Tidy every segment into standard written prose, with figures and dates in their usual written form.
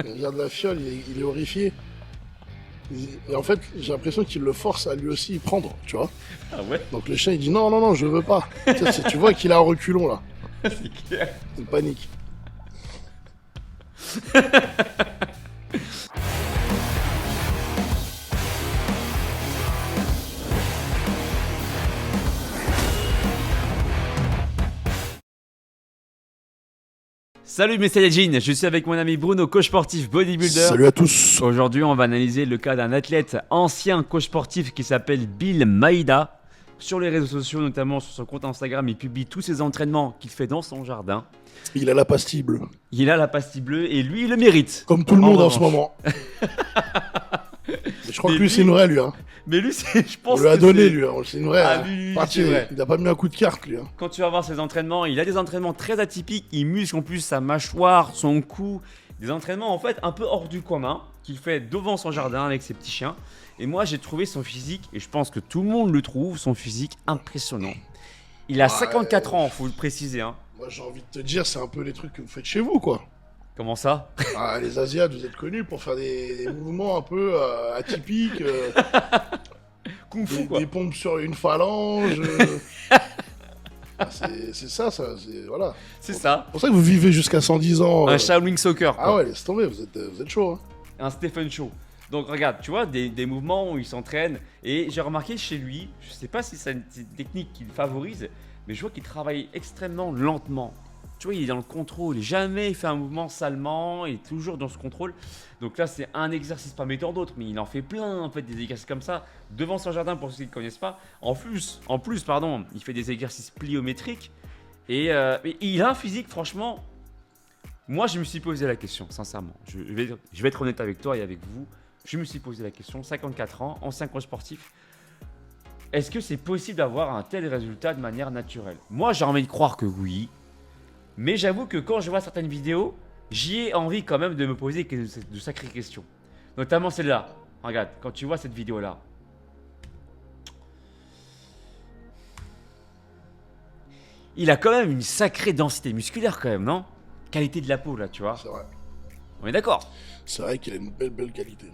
Il regarde la fiole, il est horrifié. Et en fait, j'ai l'impression qu'il le force à lui aussi y prendre, tu vois. Ah ouais. Donc le chien, il dit non, non, non, je veux pas. Tu vois qu'il a un reculon, là. C'est clair. Il panique. Salut mes Saiyajin, je suis avec mon ami Bruno, coach sportif bodybuilder. Salut à tous. Aujourd'hui, on va analyser le cas d'un athlète ancien coach sportif qui s'appelle Bill Maïda. Sur les réseaux sociaux, notamment sur son compte Instagram, il publie tous ses entraînements qu'il fait dans son jardin. Il a la pastille bleue. Il a la pastille bleue et lui, il le mérite. Comme tout le monde en revanche. ce moment. Mais je crois que lui, c'est une vraie, lui. Hein. Mais lui, je pense On lui a que donné, c'est- lui. Hein. C'est une vraie. Ah, hein. lui, Parti, c'est vrai. il a pas mis un coup de carte, lui. Hein. Quand tu vas voir ses entraînements, il a des entraînements très atypiques. Il muscle en plus sa mâchoire, son cou. Des entraînements en fait un peu hors du commun qu'il fait devant son jardin avec ses petits chiens. Et moi, j'ai trouvé son physique, et je pense que tout le monde le trouve, son physique impressionnant. Il a 54 ans, faut le préciser. Hein. Moi, j'ai envie de te dire, c'est un peu les trucs que vous faites chez vous, quoi. Comment ça? Ah, les Asiates, vous êtes connus pour faire des mouvements un peu atypiques. Kung Fu quoi. Des pompes sur une phalange. Ah, c'est ça, voilà. C'est ça. C'est pour ça que vous vivez jusqu'à 110 ans. Un Shaolin Soccer quoi. Ah ouais, laisse tomber, vous êtes chaud. Hein. Un Stephen Shaw. Donc regarde, tu vois, des mouvements où il s'entraîne. Et j'ai remarqué chez lui, je sais pas si c'est une technique qu'il favorise, mais je vois qu'il travaille extrêmement lentement. Tu vois, il est dans le contrôle. Jamais il fait un mouvement salement. Il est toujours dans ce contrôle. Donc là, c'est un exercice parmi tant d'autres. Mais il en fait plein, en fait, des exercices comme ça. Devant son jardin, pour ceux qui ne connaissent pas. En plus, pardon, il fait des exercices pliométriques. Et il a un physique, franchement. Moi, je me suis posé la question, sincèrement. Je vais être honnête avec toi et avec vous. Je me suis posé la question, 54 ans, ancien coach sportif. Est-ce que c'est possible d'avoir un tel résultat de manière naturelle? Moi, j'ai envie de croire que oui. Mais j'avoue que quand je vois certaines vidéos, j'y ai envie quand même de me poser de sacrées questions. Notamment celle-là. Regarde, quand tu vois cette vidéo-là. Il a quand même une sacrée densité musculaire quand même, non? Qualité de la peau, là, tu vois. C'est vrai. On est d'accord. C'est vrai qu'il a une belle qualité.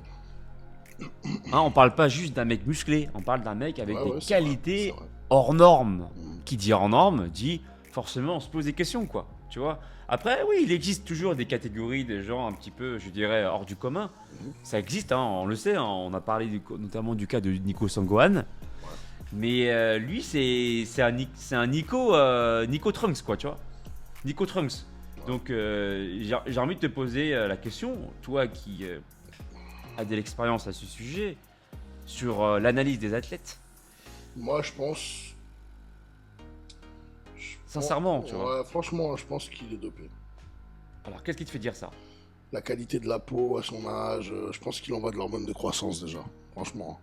Hein, on parle pas juste d'un mec musclé, on parle d'un mec avec Ouais, des ouais, c'est qualités vrai, c'est vrai. hors normes. Mm. Qui dit hors normes, dit forcément on se pose des questions, quoi. Tu vois. Après, oui, il existe toujours des catégories, des gens un petit peu, je dirais, hors du commun. Ça existe, hein, on le sait, hein, on a parlé notamment du cas de Nico Sangohan. Mais lui, c'est un Nico Trunks, quoi, tu vois. Nico Trunks. Donc, j'ai envie de te poser la question, toi qui a de l'expérience à ce sujet, sur l'analyse des athlètes. Moi, je pense. Sincèrement, tu vois. Ouais, franchement, je pense qu'il est dopé. Alors, qu'est-ce qui te fait dire ça? La qualité de la peau à son âge, je pense qu'il en va de l'hormone de croissance déjà. Franchement.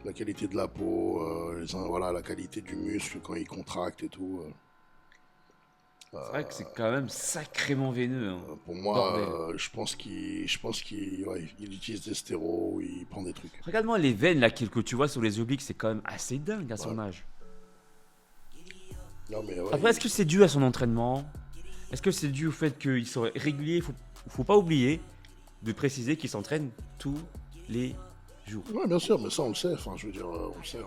La qualité de la peau, voilà, la qualité du muscle quand il contracte et tout. C'est vrai que c'est quand même sacrément veineux. Hein. Pour moi, Bordel. je pense qu'il ouais, il utilise des stéros, il prend des trucs. Regarde-moi les veines là que tu vois sur les obliques, c'est quand même assez dingue à son âge. Non, mais ouais, Après, est-ce que c'est dû à son entraînement? Est-ce que c'est dû au fait qu'il soit régulier? Faut pas oublier de préciser qu'il s'entraîne tous les jours. ouais, bien sûr, mais ça on le sait. Enfin, je veux dire, on le sait.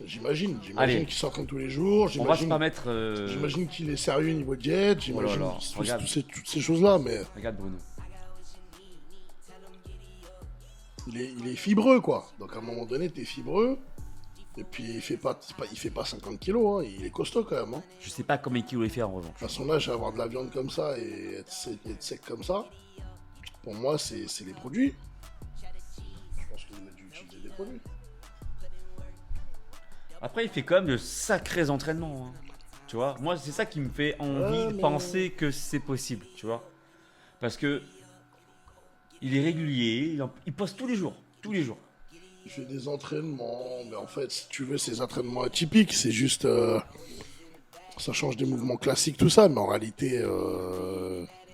J'imagine Allez. qu'il s'entraîne tous les jours. On va se permettre. J'imagine qu'il est sérieux au niveau diète. Oh J'imagine là là, regarde. toutes ces choses-là, mais Regarde Bruno. il est fibreux, quoi. Donc à un moment donné, t'es fibreux. Et puis il fait pas 50 kilos, hein. Il est costaud quand même. Hein. Je sais pas combien il kilos il fait en revanche. À son âge, avoir de la viande comme ça et être sec comme ça, pour moi, c'est les produits. Je pense qu'il a dû utiliser des produits. Après, il fait quand même de sacrés entraînements. Hein. Tu vois, moi, c'est ça qui me fait envie de mais- penser que c'est possible. Tu vois, parce que il est régulier, il poste tous les jours. Tous les jours. Il fait des entraînements, mais en fait, si tu veux, ces entraînements atypiques, c'est juste. Ça change des mouvements classiques, tout ça, mais en réalité,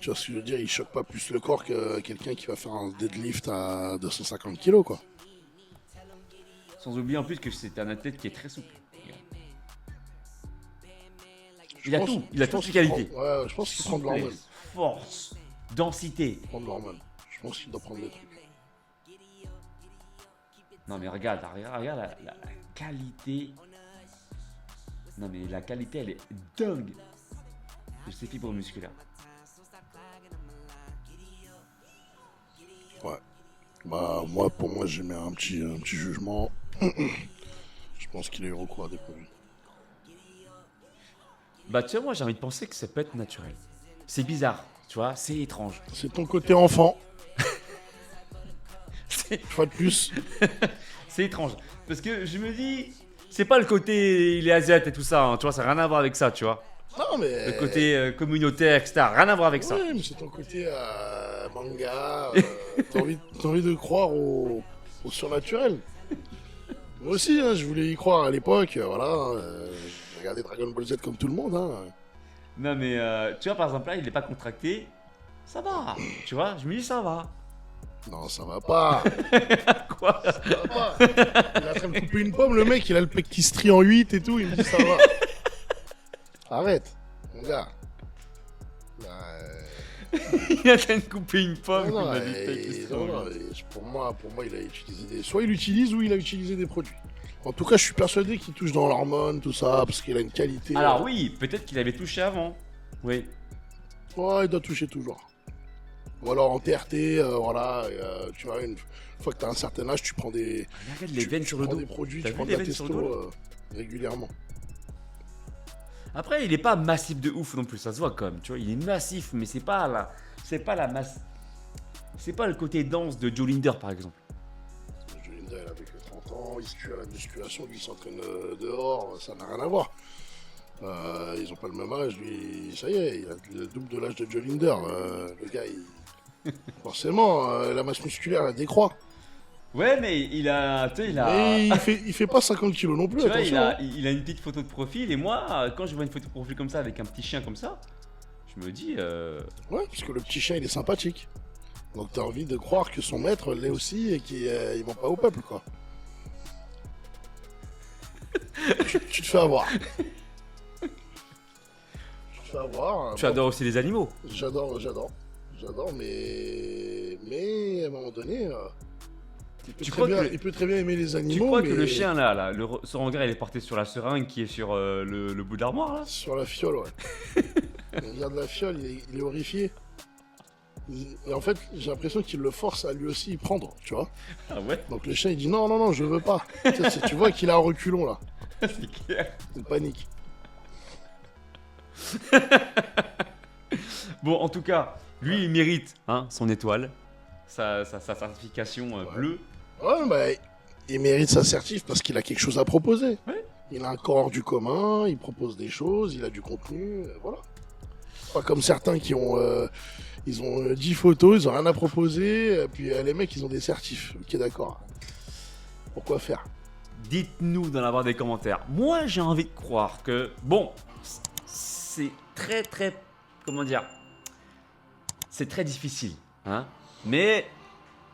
tu vois ce que je veux dire, il choque pas plus le corps que quelqu'un qui va faire un deadlift à 250 kilos, quoi. Sans oublier en plus que c'est un athlète qui est très souple. Il a pense- tout, il a je pense toutes les qu'il qualités. prend- ouais, je pense qu'il prend de l'hormone. Souplesse, force, densité. Prendre l'hormone. Je pense qu'il doit prendre des trucs. Non mais regarde la qualité. Non mais la qualité elle est dingue de ces fibres musculaires. Ouais. Bah, moi, pour moi, j'ai mis un petit jugement. Je pense qu'il a eu recours à des produits. Bah tu vois, moi j'ai envie de penser que ça peut être naturel. C'est bizarre, tu vois, c'est étrange. C'est ton côté enfant. C'est Une fois de plus. c'est étrange. Parce que je me dis, c'est pas le côté il est asiate et tout ça, hein, tu vois, ça n'a rien à voir avec ça, tu vois. Non, mais. Le côté communautaire, etc. Rien à voir avec ça. Ouais, mais c'est ton côté manga. T'as envie de croire au surnaturel. Moi aussi, hein, je voulais y croire à l'époque. Voilà. J'ai regardé Dragon Ball Z comme tout le monde. Hein. Non mais tu vois par exemple là il n'est pas contracté, ça va, tu vois, je me dis ça va. Non, ça va pas. Quoi? Ça va pas. Il est en train de couper une pomme, le mec, il a le pec qui se trie en 8 et tout. Il me dit ça va. Arrête, mon gars. Là, Il est en train de couper une pomme. non, il m'a dit, non, non, pour moi, il a utilisé des. Soit il utilise ou il a utilisé des produits. En tout cas, je suis persuadé qu'il touche dans l'hormone, tout ça, parce qu'il a une qualité. Alors oui, peut-être qu'il avait touché avant. Oui. Ouais, il doit toucher toujours. Ou alors en TRT, voilà, tu vois, une fois que tu as un certain âge, tu prends des. Regarde les veines sur le prends dos. des produits, T'as tu vu prends de les la veines sur testo le dos, régulièrement. Après, il est pas massif de ouf non plus, ça se voit quand même, tu vois. Il est massif, mais c'est pas la masse. C'est pas le côté dense de Joe Linder par exemple. Jolinda, il avait que 30 ans, il se tue à la musculation, lui il s'entraîne dehors, ça n'a rien à voir. Ils ont pas le même âge, lui, ça y est, il a le double de l'âge de Jolinder. Le gars, forcément, la masse musculaire, elle décroît. Ouais, mais il a, tu sais, il a. Mais il fait pas 50 kilos non plus, Tu vois, attention. il a une petite photo de profil et moi, quand je vois une photo de profil comme ça avec un petit chien comme ça, je me dis. Ouais, parce que le petit chien, il est sympathique. Donc t'as envie de croire que son maître l'est aussi et qu'il ne ment pas au peuple, quoi. tu te fais avoir. Tu te fais avoir. Tu adores aussi les animaux. J'adore, mais à un moment donné, il peut très bien aimer les Tu animaux. crois mais que le chien là, son regard il est porté sur la seringue qui est sur le bout de l'armoire là? sur la fiole, ouais. Il regarde la fiole, il est horrifié. Et en fait, j'ai l'impression qu'il le force à lui aussi y prendre, tu vois. Ah ouais? Donc le chien, il dit non, je veux pas. Tu vois qu'il a un reculon là. C'est clair. Il panique. Bon, en tout cas, lui il mérite hein, son étoile, sa certification Ouais. bleue. Ouais, bah, il mérite sa certif parce qu'il a quelque chose à proposer. Ouais. Il a un corps hors du commun, il propose des choses, il a du contenu, voilà. Pas comme certains qui ont, ils ont 10 photos, ils ont rien à proposer, puis les mecs ils ont des certifs. Ok, d'accord. Pourquoi faire? Dites-nous dans la barre des commentaires. Moi j'ai envie de croire que, bon, c'est très, comment dire, c'est très difficile, hein. Mais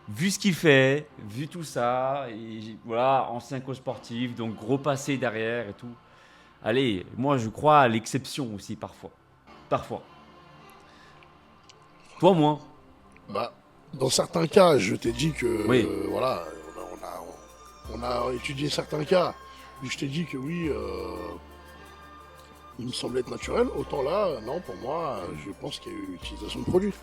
vu ce qu'il fait, vu tout ça, et voilà, ancien coach sportif, donc gros passé derrière et tout. Allez, moi je crois à l'exception aussi parfois. Parfois. Toi, moins. Bah, dans certains cas, je t'ai dit que, Oui. voilà, on a étudié certains cas. Je t'ai dit que oui, il me semblait être naturel. Autant là, non, pour moi, je pense qu'il y a eu utilisation de produits.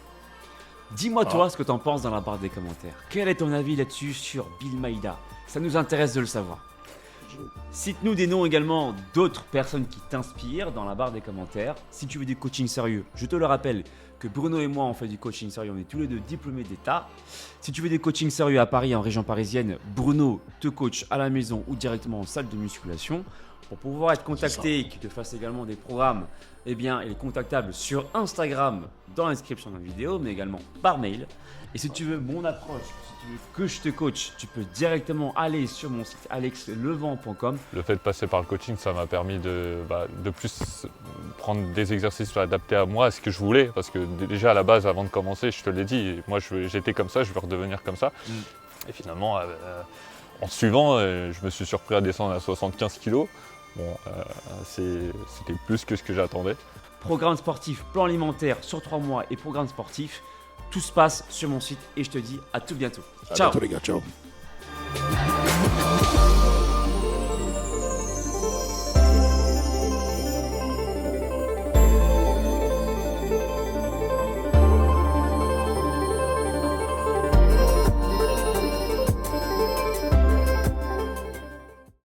Dis-moi Ah. toi ce que t'en penses dans la barre des commentaires. Quel est ton avis là-dessus sur Bill Maïda? Ça nous intéresse de le savoir. Cite-nous des noms également d'autres personnes qui t'inspirent dans la barre des commentaires. Si tu veux du coaching sérieux, je te le rappelle que Bruno et moi on fait du coaching sérieux, on est tous les deux diplômés d'État. Si tu veux des coachings sérieux à Paris, en région parisienne, Bruno te coach à la maison ou directement en salle de musculation. Pour pouvoir être contacté et qu'il te fasse également des programmes, eh bien, il est contactable sur Instagram dans la description de la vidéo, mais également par mail. Et si tu veux mon approche, si tu veux que je te coach, tu peux directement aller sur mon site alexlevent.com. Le fait de passer par le coaching, ça m'a permis de plus prendre des exercices adaptés à moi, à ce que je voulais. Parce que déjà à la base, avant de commencer, je te l'ai dit, moi j'étais comme ça, je veux redevenir comme ça. Et finalement, en suivant, je me suis surpris à descendre à 75 kilos. Bon, c'était plus que ce que j'attendais. Programme sportif, plan alimentaire sur 3 mois et programme sportif. Tout se passe sur mon site et je te dis à tout bientôt. À Ciao. bientôt les gars, ciao.